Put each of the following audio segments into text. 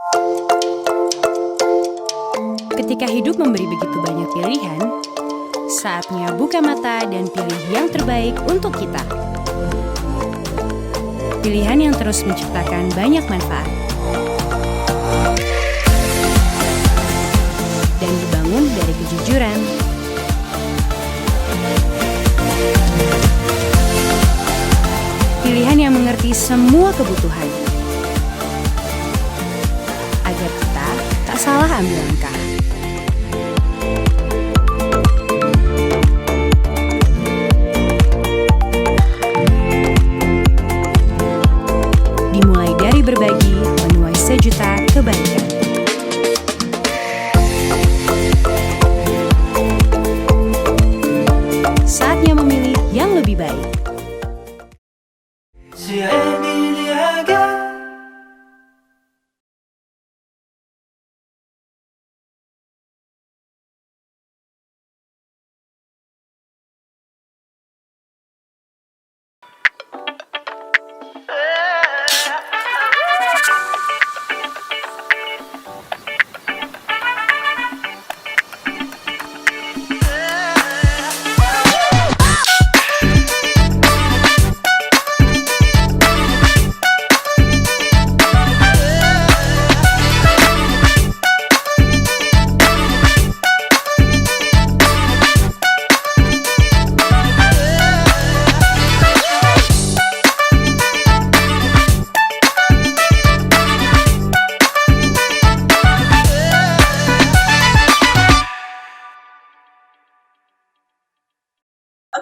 Ketika hidup memberi begitu banyak pilihan, saatnya buka mata dan pilih yang terbaik untuk kita. Pilihan yang terus menciptakan banyak manfaat. Dan dibangun dari kejujuran. Pilihan yang mengerti semua kebutuhan. Agar kita tak salah ambil langkah. Dimulai dari berbagi, menuai sejuta kebaikan. Saatnya memilih yang lebih baik.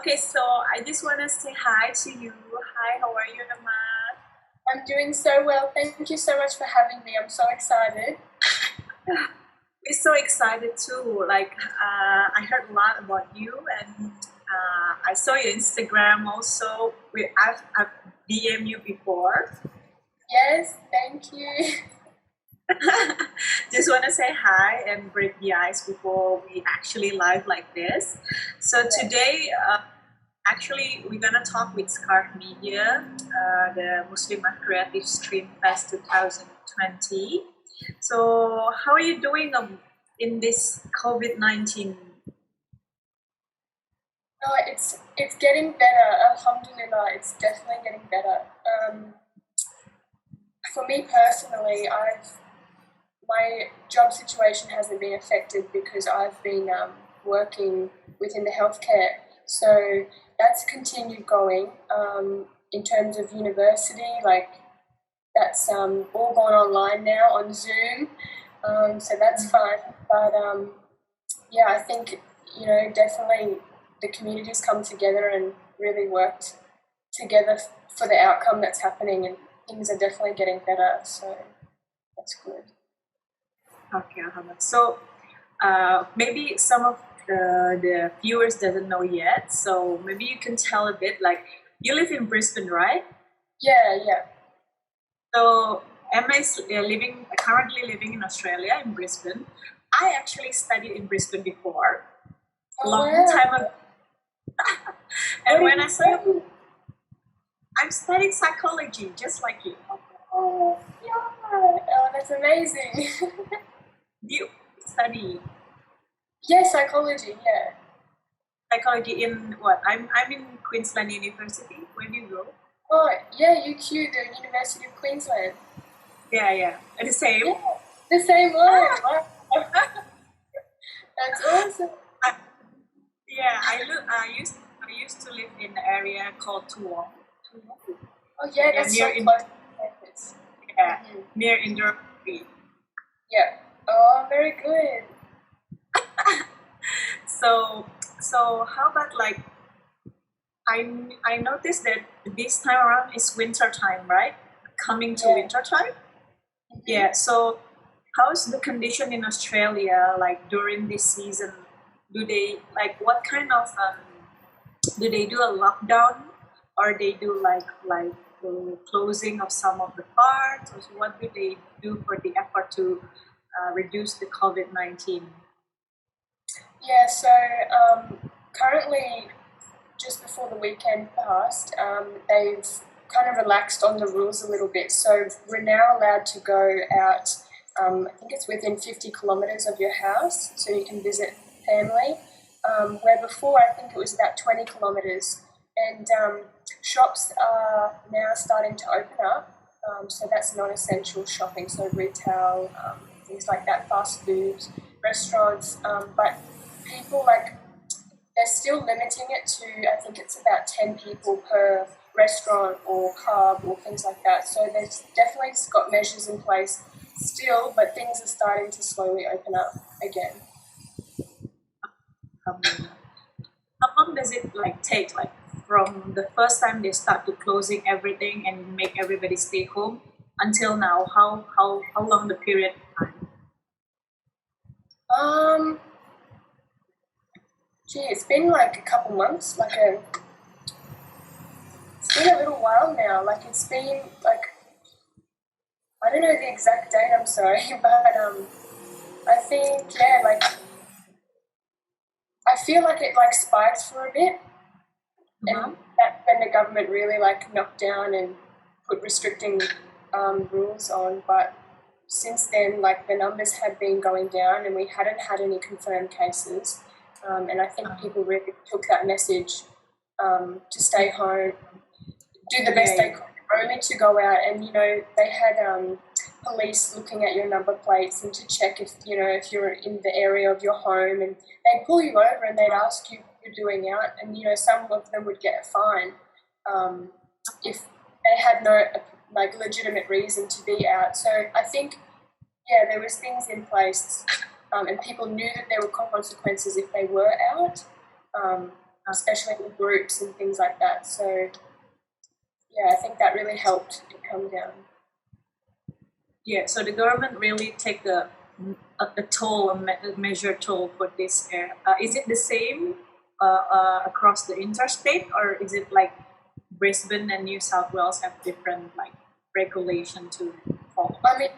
Okay, so I just want to say hi to you. Hi, how are you, Emma? I'm doing so well. Thank you so much for having me. I'm so excited. We're so excited too. I heard a lot about you, and I saw your Instagram also. I've DM you before. Yes, thank you. Just want to say hi and break the ice before we actually live like this. So today, actually, we're gonna talk with Scarf Media, the Muslimah Creative Stream Fest 2020. So, how are you doing in this COVID-19? No, it's getting better. Alhamdulillah, it's definitely getting better. For me personally, my job situation hasn't been affected because I've been working within the healthcare. So that's continued going. In terms of university, that's all gone online now on Zoom. So that's fine. But yeah, I think, definitely the communities come together and really worked together for the outcome that's happening, and things are definitely getting better. So that's good. Okay, Ahmed. So maybe some of the viewers doesn't know yet. So maybe you can tell a bit. You live in Brisbane, right? Yeah. So Emma is currently living in Australia, in Brisbane. I actually studied in Brisbane before, long time ago. And when I saw I'm studying psychology, just like you. Oh, yeah. Oh, that's amazing. Do you study? Yeah, psychology, yeah. Psychology in what? I'm in Queensland University. Where do you go? Oh, yeah, UQ, the University of Queensland. Yeah. The same? Yeah, the same one. Wow. That's awesome. Yeah, I used to live in an area called Toowong. Oh, yeah, that's so near close to campus. Yeah, near Indoor. Yeah. Oh, very good. So how about I noticed that this time around is winter time, right? Coming to winter time. Mm-hmm. Yeah. So how's the condition in Australia during this season? Do they what kind of do they do a lockdown, or they do the closing of some of the parts, or what do they do for the effort to reduce the COVID-19? Yeah, so currently, just before the weekend passed, they've kind of relaxed on the rules a little bit. So we're now allowed to go out I think it's within 50 kilometres of your house, so you can visit family. Where before I think it was about 20 kilometres, and shops are now starting to open up. So that's non-essential shopping, so retail, things like that, fast foods, restaurants. But people they're still limiting it to, I think it's about 10 people per restaurant or pub or things like that. So they've definitely got measures in place still, but things are starting to slowly open up again. How long does it take from the first time they start to closing everything and make everybody stay home until now? How long the period of time? It's been a couple months, it's been a little while now. It's been I don't know the exact date, I'm sorry, but I think, I feel like it spiked for a bit, and that's when the government really knocked down and put restricting rules on. But since then, the numbers had been going down, and we hadn't had any confirmed cases. And I think people really took that message to stay home, do the best they could, only to go out. And they had police looking at your number plates and to check if you're in the area of your home, and they'd pull you over and they'd ask you what you're doing out, and some of them would get a fine if they had no legitimate reason to be out. So I think there was things in place, and people knew that there were consequences if they were out, especially in groups and things like that. So I think that really helped it come down. Yeah, so the government really take a toll, a measured toll for this. Is it the same across the interstate, or is it Brisbane and New South Wales have different regulation to follow? I mean,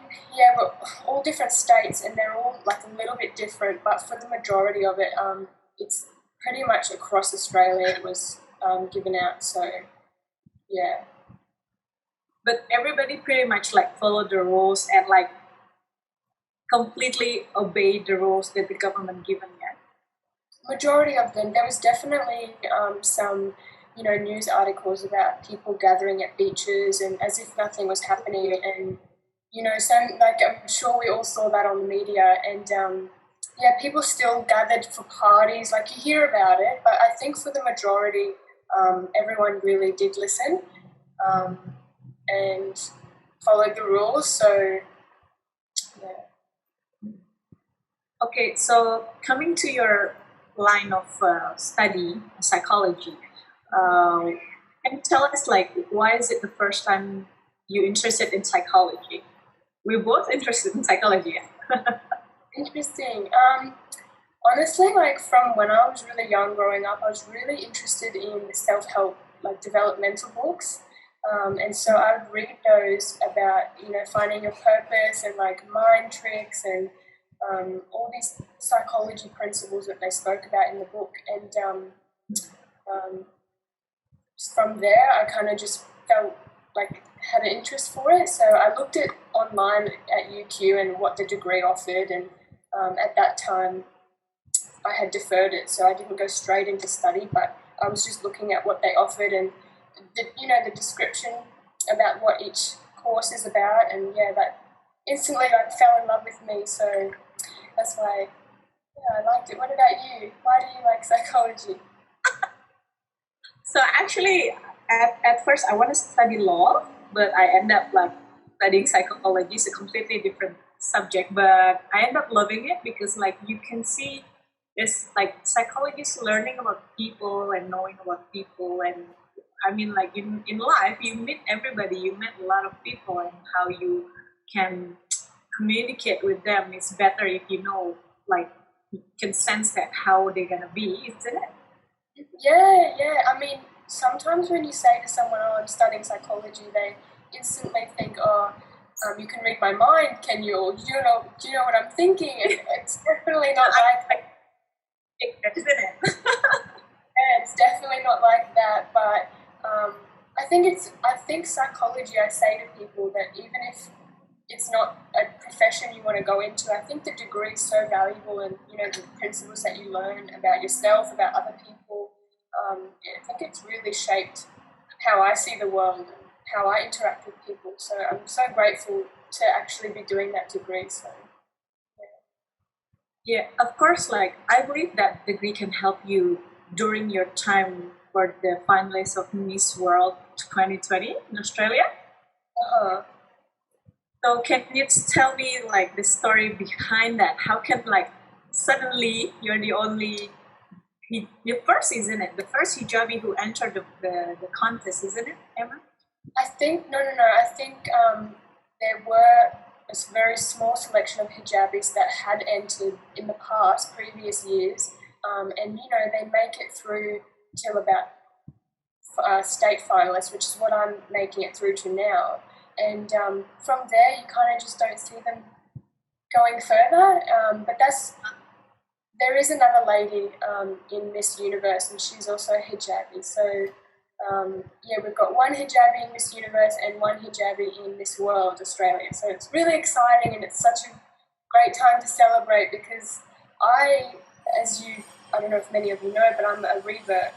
but all different states, and they're all a little bit different. But for the majority of it, it's pretty much across Australia it was given out. So yeah. But everybody pretty much followed the rules and completely obeyed the rules that the government given. Majority of them. There was definitely some news articles about people gathering at beaches and as if nothing was happening, and some I'm sure we all saw that on the media, and people still gathered for parties. You hear about it, but I think for the majority, everyone really did listen and followed the rules. So Okay, so coming to your line of study, psychology, can you tell us why is it the first time you interested in psychology? We're both interested in psychology. Interesting. Honestly, from when I was really young growing up, I was really interested in self-help, developmental books. And so I would read those about, finding your purpose and mind tricks and all these psychology principles that they spoke about in the book. And from there, I kind of just felt had an interest for it. So I looked at online at UQ and what the degree offered, and at that time I had deferred it, so I didn't go straight into study, but I was just looking at what they offered and the description about what each course is about, and that instantly fell in love with me. So that's why I liked it. What about you? Why do you like psychology? So actually, at first I want to study law, but I end up studying psychology. It's a completely different subject, but I end up loving it because you can see this psychologists learning about people and knowing about people. And I mean in life you meet everybody, you meet a lot of people, and how you can communicate with them is better if you know you can sense that how they're gonna be, isn't it? Yeah. I mean, sometimes when you say to someone, "Oh, I'm studying psychology," they instantly think, "Oh, you can read my mind, can you? Or do you know what I'm thinking?" It's definitely not isn't it? Yeah, it's definitely not like that. But I think psychology. I say to people that even if it's not a profession you want to go into. I think the degree is so valuable, and the principles that you learn about yourself, about other people. I think it's really shaped how I see the world and how I interact with people. So I'm so grateful to actually be doing that degree. So Yeah, of course, like I believe that degree can help you during your time for the finalists of Miss World 2020 in Australia. uh-huh. So can you tell me like the story behind that? How can like suddenly you're the only the first, isn't it? The first hijabi who entered the contest, isn't it, Emma? I think no. I think there were a very small selection of hijabis that had entered in the past, previous years, and they make it through till about state finalists, which is what I'm making it through to now. And from there, you kind of just don't see them going further. But there is another lady in Miss Universe, and she's also a hijabi. So we've got one hijabi in Miss Universe and one hijabi in Miss World Australia. So it's really exciting, and it's such a great time to celebrate because I don't know if many of you know, but I'm a revert.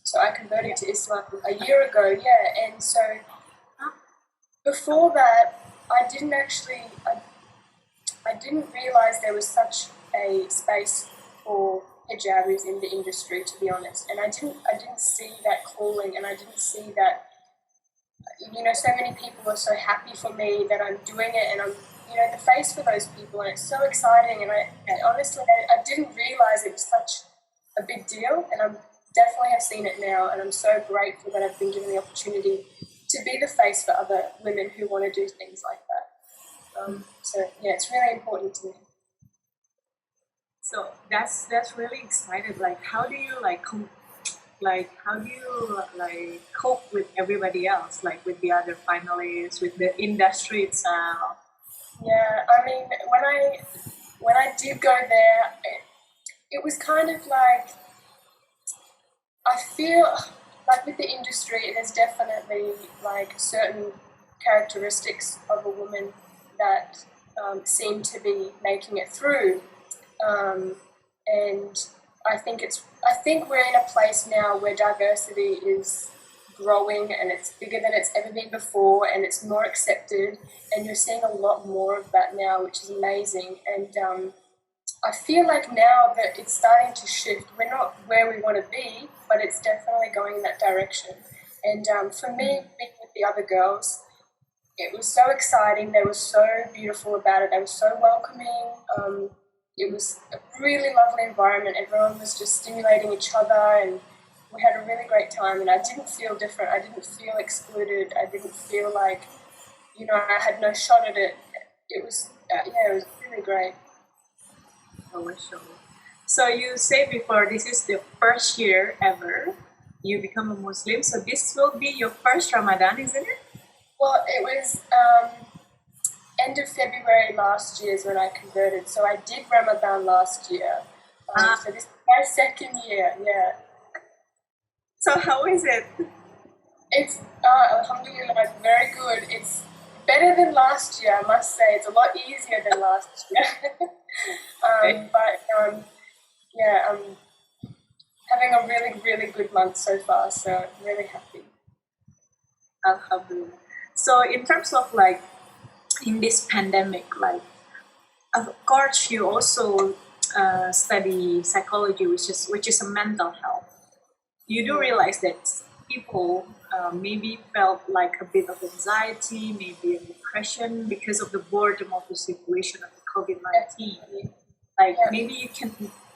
So I converted to Islam a year ago, and so before that, I didn't realise there was such a space for hijabis in the industry, to be honest. And I didn't see that calling, and I didn't see that, so many people are so happy for me that I'm doing it, and I'm, the face for those people, and it's so exciting. And honestly, I didn't realise it was such a big deal, and I definitely have seen it now, and I'm so grateful that I've been given the opportunity to be the face for other women who want to do things like that. So it's really important to me. So that's really exciting. Like, how do you cope with everybody else, like with the other finalists, with the industry itself? Yeah, I mean, when I did go there, it was kind of like, I feel like with the industry, there's definitely like certain characteristics of a woman that seem to be making it through. And I think we're in a place now where diversity is growing, and it's bigger than it's ever been before, and it's more accepted, and you're seeing a lot more of that now, which is amazing. And I feel like now that it's starting to shift. We're not where we want to be, but it's definitely going in that direction. And for me, being with the other girls, it was so exciting. They were so beautiful about it. They were so welcoming. It was a really lovely environment. Everyone was just stimulating each other, and we had a really great time. And I didn't feel different. I didn't feel excluded. I didn't feel like, I had no shot at it. It was, it was really great. So you said before this is the first year ever you become a Muslim. So this will be your first Ramadan, isn't it? Well, it was end of February last year is when I converted. So I did Ramadan last year. So this is my second year, yeah. So how is it? It's, alhamdulillah, very good. It's better than last year, I must say. It's a lot easier than last year. I'm having a really, really good month so far, so I'm really happy. Alhamdulillah. So in terms of like, in this pandemic, like, of course you also study psychology, which is a mental health. You do realize that people maybe felt like a bit of anxiety, maybe a depression because of the boredom of the situation of the COVID-19. Like, maybe you can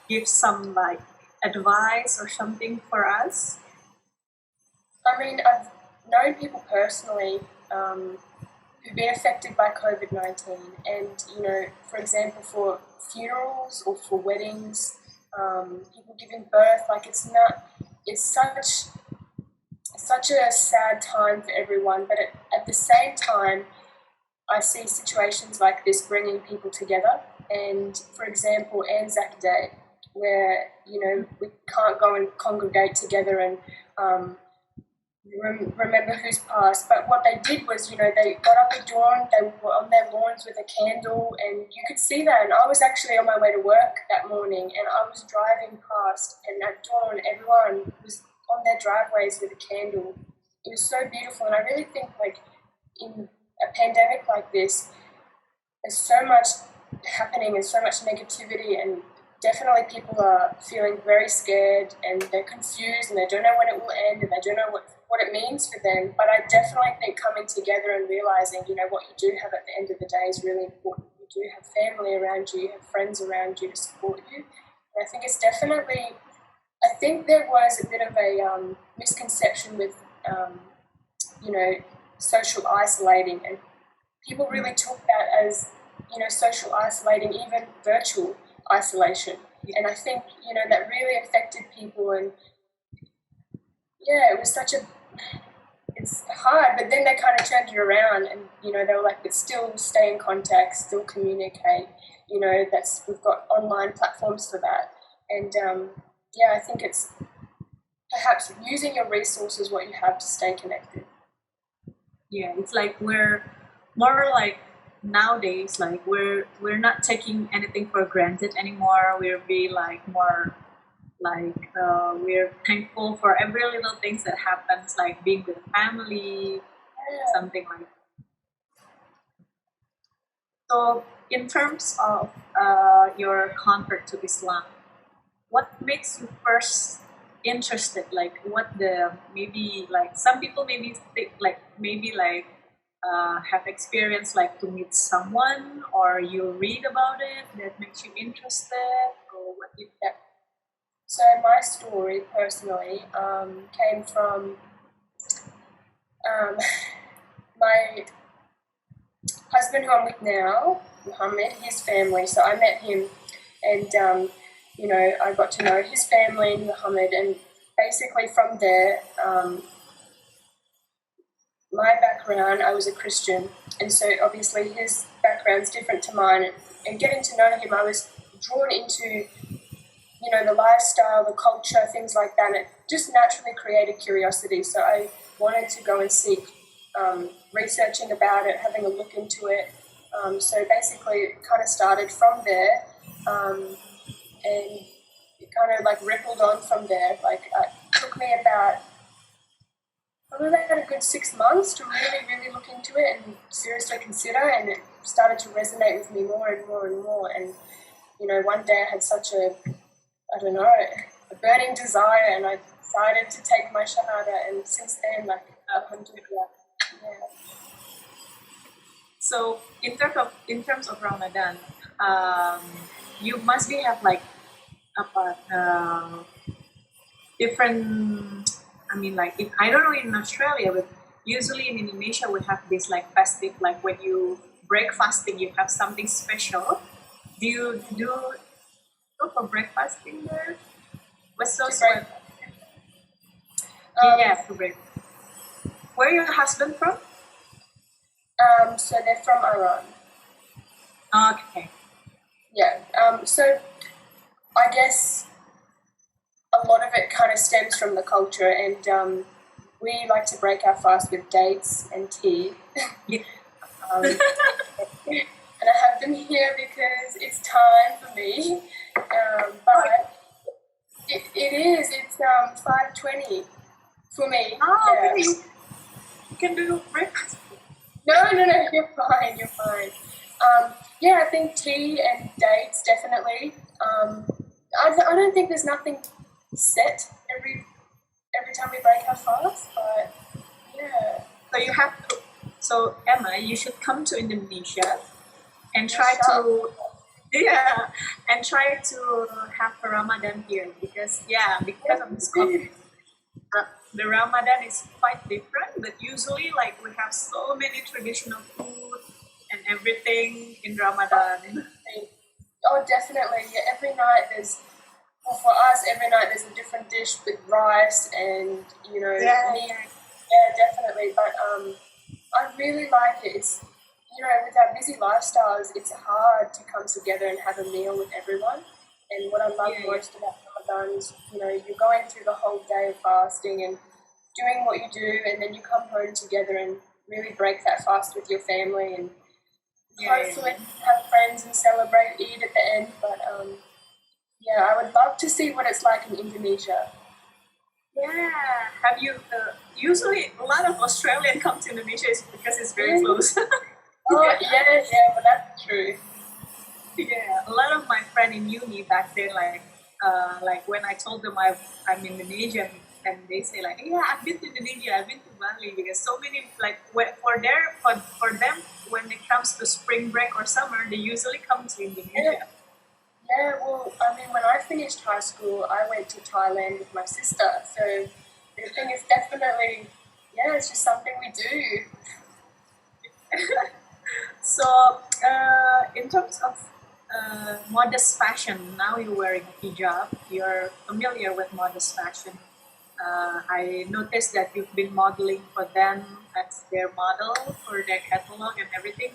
give some like advice or something for us. I mean, I've known people personally who've been affected by COVID-19, and for example, for funerals or for weddings, people giving birth, like it's such a sad time for everyone. But at the same time, I see situations like this bringing people together. And for example, Anzac Day, where we can't go and congregate together, and remember who's passed. But what they did was, they got up at dawn, they were on their lawns with a candle, and you could see that. And I was actually on my way to work that morning, and I was driving past, and at dawn, everyone was on their driveways with a candle. It was so beautiful, and I really think, like, in a pandemic like this, there's so much happening and so much negativity, and definitely people are feeling very scared, and they're confused, and they don't know when it will end, and they don't know what it means for them. But I definitely think coming together and realising, what you do have at the end of the day is really important. You do have family around you, you have friends around you to support you. And I think it's definitely, I think there was a bit of a misconception with, social isolating, and people really took that as, social isolating, even virtual isolation. And I think, that really affected people, and it was it's hard, but then they kind of turned it around, and, they were like, but still stay in contact, still communicate, we've got online platforms for that. And, I think it's perhaps using your resources, what you have, to stay connected. Yeah, it's like we're more like nowadays, like we're not taking anything for granted anymore. We're being like more like we're thankful for every little things that happens, like being with family, something like that. So in terms of your convert to Islam, what makes you first interested? Like what the, maybe like some people maybe think like maybe like have experience like to meet someone, or you read about it that makes you interested, or what did that? So my story personally came from my husband, who I'm with now, Muhammad, his family. So I met him, and I got to know his family, Muhammad, and basically from there, my background, I was a Christian, and so obviously his background's different to mine, and getting to know him, I was drawn into, the lifestyle, the culture, things like that, and it just naturally created curiosity. So I wanted to go and seek researching about it, having a look into it. So basically it kind of started from there, and it kind of like rippled on from there. Like it took me probably about a good 6 months to really, really look into it and seriously consider, and it started to resonate with me more and more and more. And, one day I had such a burning desire, and I decided to take my Shahada, and since then, like, alhamdulillah, yeah. So in terms of Ramadan, you must have like different. I mean, like I don't know in Australia, but usually in Indonesia we have this like festive, like when you break fasting, you have something special. Do you go for breakfasting there? What's so special? Yeah, to break. Where your husband from? So they're from Iran. Okay. Yeah. So I guess a lot of it kind of stems from the culture, and we like to break our fast with dates and tea. Yeah. And I have them here because it's time for me. But it is. It's 5:20 for me. Oh, yeah. You can do breakfast. No, you're fine. I think tea and dates definitely. I don't think there's nothing set every time we break our fast, but yeah. So you have to. So Emma, you should come to Indonesia and try to have a Ramadan here, because of this COVID. The Ramadan is quite different, but usually like we have so many traditional food and everything in Ramadan. Oh, definitely. Yeah, every night for us, every night there's a different dish with rice and, meat. Yeah, definitely. But I really like it. It's, with our busy lifestyles, it's hard to come together and have a meal with everyone. And what I love most about Ramadan is, you're going through the whole day of fasting, and doing what you do, and then you come home together and really break that fast with your family, and hopefully have friends and celebrate Eid at the end. But yeah, I would love to see what it's like in Indonesia. Yeah. Have you? Usually, a lot of Australian come to Indonesia is because it's very close. Oh yeah, but that's true. Yeah, a lot of my friend in uni back then, like when I told them I'm Indonesian, and they say like, yeah, I've been to Indonesia, I've been to Bali, because so many for them when it comes to spring break or summer, they usually come to Indonesia. Yeah, well, I mean, when I finished high school, I went to Thailand with my sister. So the thing is definitely, yeah, it's just something we do. So, in terms of modest fashion, now you're wearing a hijab, you're familiar with modest fashion. I noticed that you've been modeling for them as their model for their catalog and everything.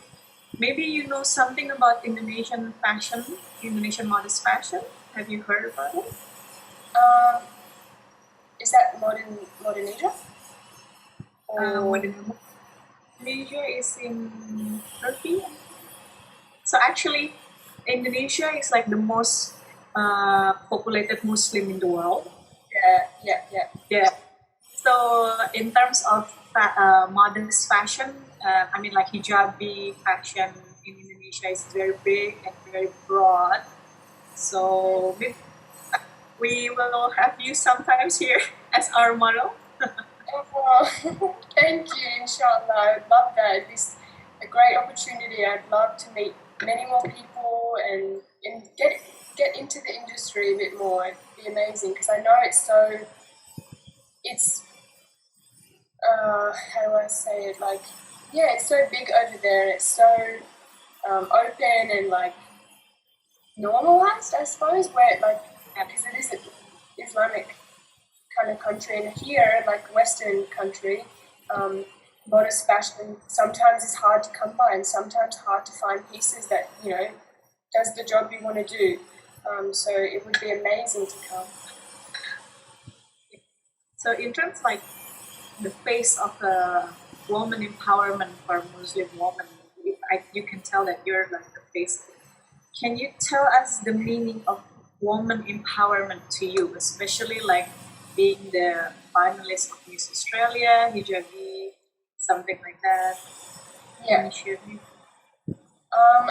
Maybe you know something about Indonesian fashion, Indonesian modest fashion. Have you heard about it? Is that modern Asia? Modern Indonesia is in Turkey. So actually, Indonesia is like the most populated Muslim in the world. Yeah. So in terms of modest fashion, I mean like hijabi fashion in Indonesia is very big and very broad. So we will have you sometimes here as our model. Oh, thank you, inshallah. I'd love that. This a great opportunity. I'd love to meet many more people and get into the industry a bit more. It'd be amazing because I know it's how do I say it? Like, yeah, it's so big over there. It's so open and like normalized, I suppose. Where like because it is an Islamic kind of country, and here, like Western country, modest fashion sometimes is hard to come by, and sometimes hard to find pieces that does the job you want to do. So it would be amazing to come. So in terms like the face of a woman empowerment for Muslim woman, you can tell that you're like the face. Can you tell us the meaning of woman empowerment to you, especially like being the finalist of Miss Australia, Hijabi, something like that? Yeah.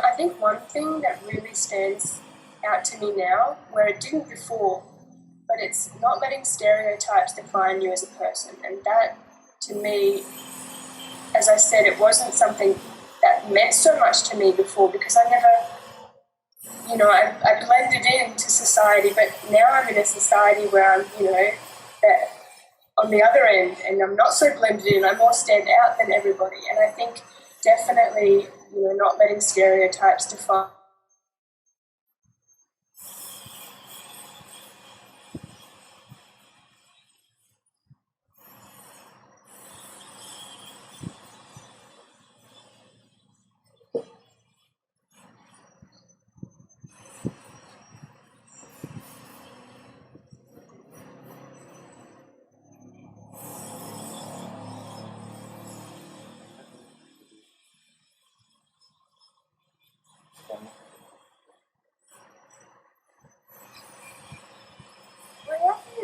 I think one thing that really stands out to me now, where it didn't before, but it's not letting stereotypes define you as a person. And that, to me, as I said, it wasn't something that meant so much to me before because I never, I blended into society, but now I'm in a society where I'm, that on the other end, and I'm not so blended in, I more stand out than everybody. And I think definitely, not letting stereotypes define.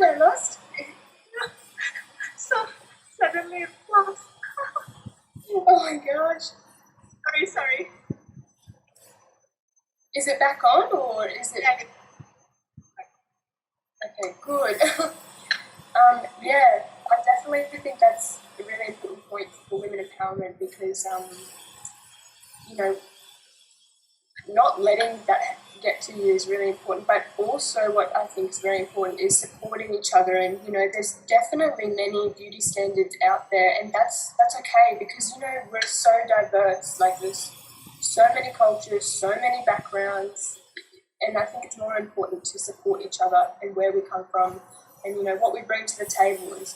I lost. So suddenly it's lost. Oh my gosh. Sorry. Is it back on or is it? Yeah. Okay, good. Yeah, I definitely think that's a really important point for women empowerment because, not letting that get to you is really important. But also, what I think is very important is supporting each other. And there's definitely many beauty standards out there, and that's okay because we're so diverse. Like there's so many cultures, so many backgrounds, and I think it's more important to support each other and where we come from, and what we bring to the table is.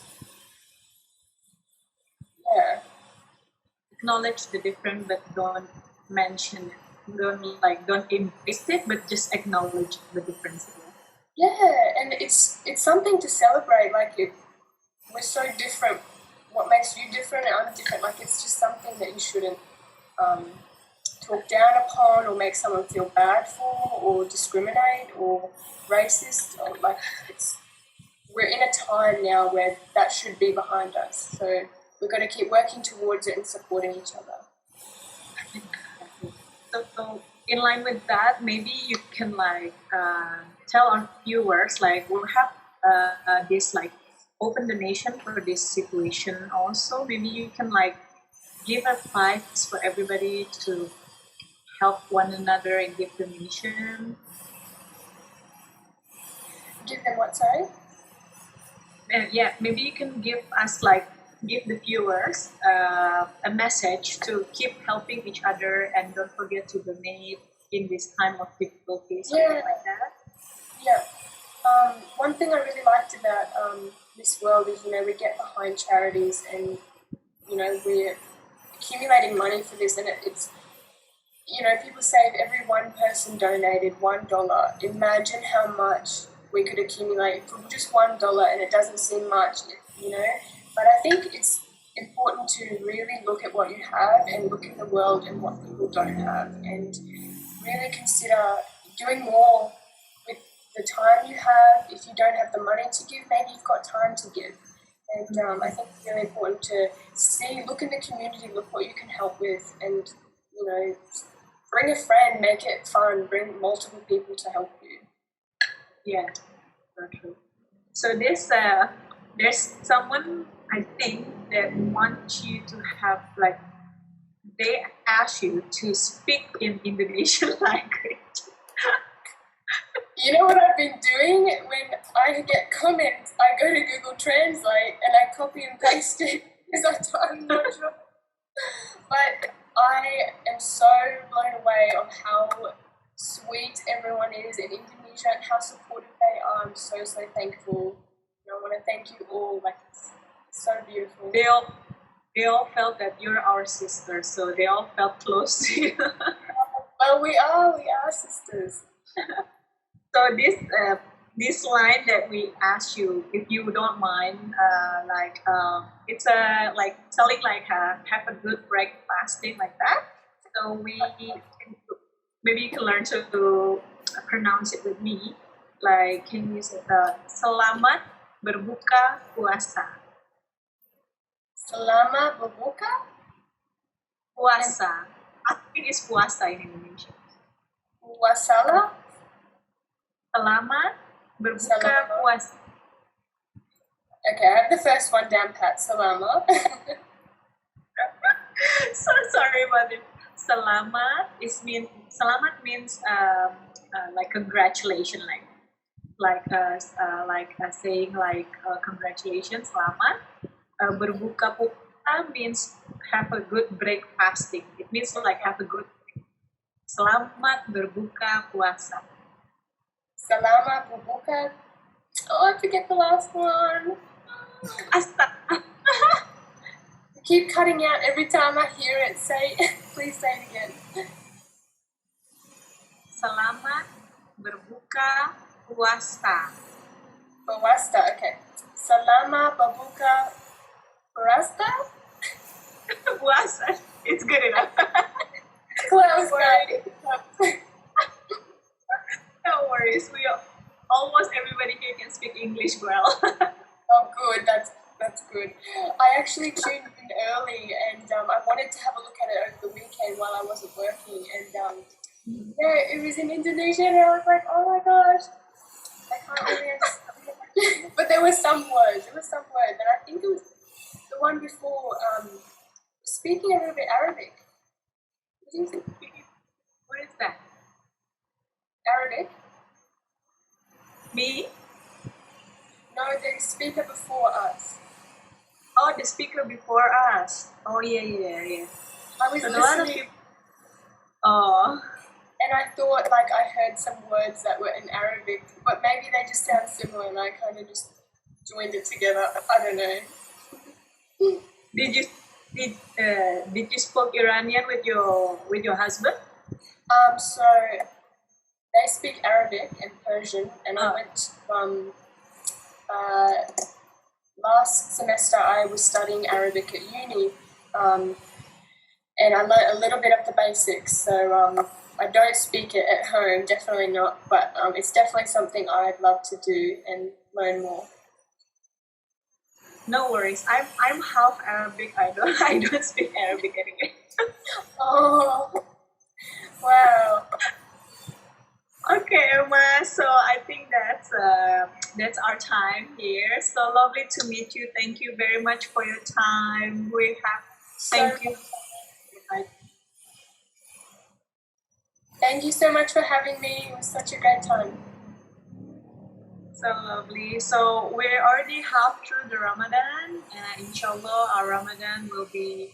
Yeah. Acknowledge the different, but don't mention it. Don't embrace it, but just acknowledge the difference. Yeah, and it's something to celebrate. Like we're so different. What makes you different and I'm different, like it's just something that you shouldn't talk down upon or make someone feel bad for or discriminate or racist. Or like we're in a time now where that should be behind us. So we've got to keep working towards it and supporting each other. So in line with that, maybe you can like tell our viewers like we'll have this like open donation for this situation also. Maybe you can like give advice for everybody to help one another and give donation. Give them what, sorry? Yeah, maybe you can give the viewers a message to keep helping each other and don't forget to donate in this time of difficulty, something like that. Yeah. One thing I really liked about Miss World is, we get behind charities and, we're accumulating money for this, and it's, people say if every one person donated $1, imagine how much we could accumulate for just $1, and it doesn't seem much, But I think it's important to really look at what you have and look at the world and what people don't have, and really consider doing more with the time you have. If you don't have the money to give, maybe you've got time to give. And I think it's really important to look in the community, look what you can help with, and, bring a friend, make it fun, bring multiple people to help you. Yeah, very true. So there's someone I think that wants you to have like, they ask you to speak in Indonesian language. You know what I've been doing? When I get comments, I go to Google Translate and I copy and paste it because I'm not sure. But I am so blown away of how sweet everyone is in Indonesia and how supportive they are. I'm so thankful. I want to thank you all. Like, it's so beautiful. They all felt that you're our sisters, so they all felt close to you. Well, we are sisters. So this line that we asked you, if you don't mind, it's like telling like have a good break fasting like that. So maybe you can learn to pronounce it with me. Like, can you say selamat berbuka puasa? Selamat berbuka Puasa. I think it's puasa in Indonesia. Puasala. Selamat berbuka puasa. Okay, I have the first one down pat. Salama. So sorry about it. Selamat means like congratulations, saying like congratulations, selamat. Berbuka puasa means have a good break fasting. It means like have a good break. Selamat berbuka puasa. Selamat berbuka. Oh, I forget the last one. Keep cutting out every time I hear it. Please say it again. Selamat berbuka puasa. Puasa, okay. Selamat berbuka puasa. Puasa. It's good enough. Close, No worries. Almost everybody here can speak English well. Oh, good. That's good. I actually tuned in early, and I wanted to have a look at it over the weekend while I wasn't working, and it was in Indonesian, and I was like, oh my gosh, I can't really understand. But there were some words. And I think it was the one before speaking a little bit Arabic. What is that? Arabic? Me? No, the speaker before us. Oh, the speaker before us. Oh, yeah. I was listening. Oh. And I thought, like, I heard some words that were in Arabic, but maybe they just sound similar, and I kind of just joined it together. I don't know. Did you speak Iranian with your husband? So they speak Arabic and Persian, and I went from last semester I was studying Arabic at uni, and I learnt a little bit of the basics. So I don't speak it at home, definitely not, but it's definitely something I'd love to do and learn more. No worries. I'm half Arabic. I don't speak Arabic anyway. Oh, wow. Okay, Emma. So I think that's our time here. So lovely to meet you. Thank you very much for your time. Thank you. Thank you so much for having me. It was such a great time. So lovely. So we're already half through the Ramadan, and inshallah our Ramadan will be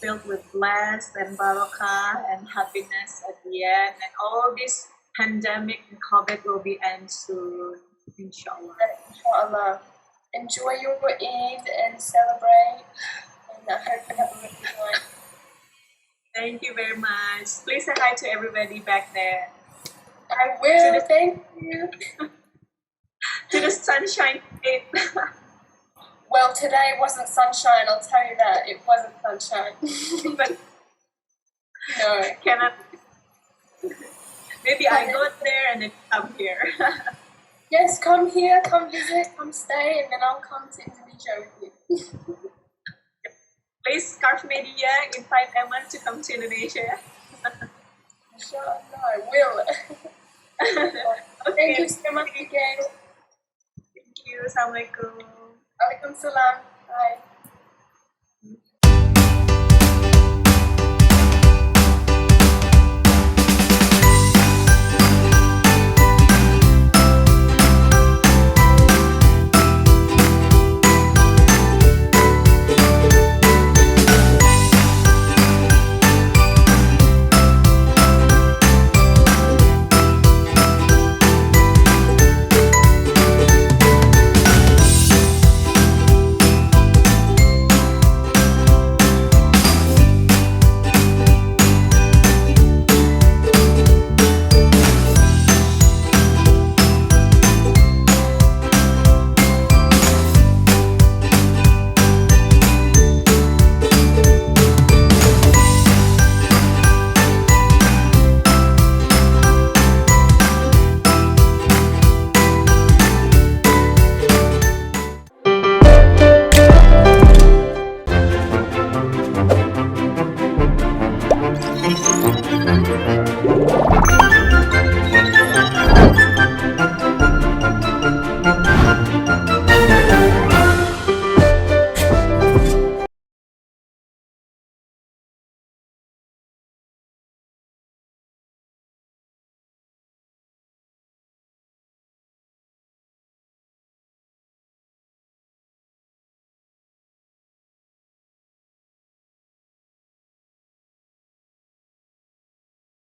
filled with blessed and barakah and happiness at the end, and all this pandemic and COVID will be end soon, inshallah. Inshallah. Enjoy your Eid and celebrate, and I hope you have a really good night. Thank you very much. Please say hi to everybody back there. I will. Thank you. To the sunshine state. Well, today wasn't sunshine, I'll tell you that. It wasn't sunshine. But No. cannot. Maybe I go there and then come here. Yes, come here, come visit, come stay, and then I'll come to Indonesia with you. Please, Scarf Media, invite Emma to come to Indonesia. Inshallah, I will. Thank you so much again. Thank you. Assalamualaikum. Waalaikumsalam. Bye.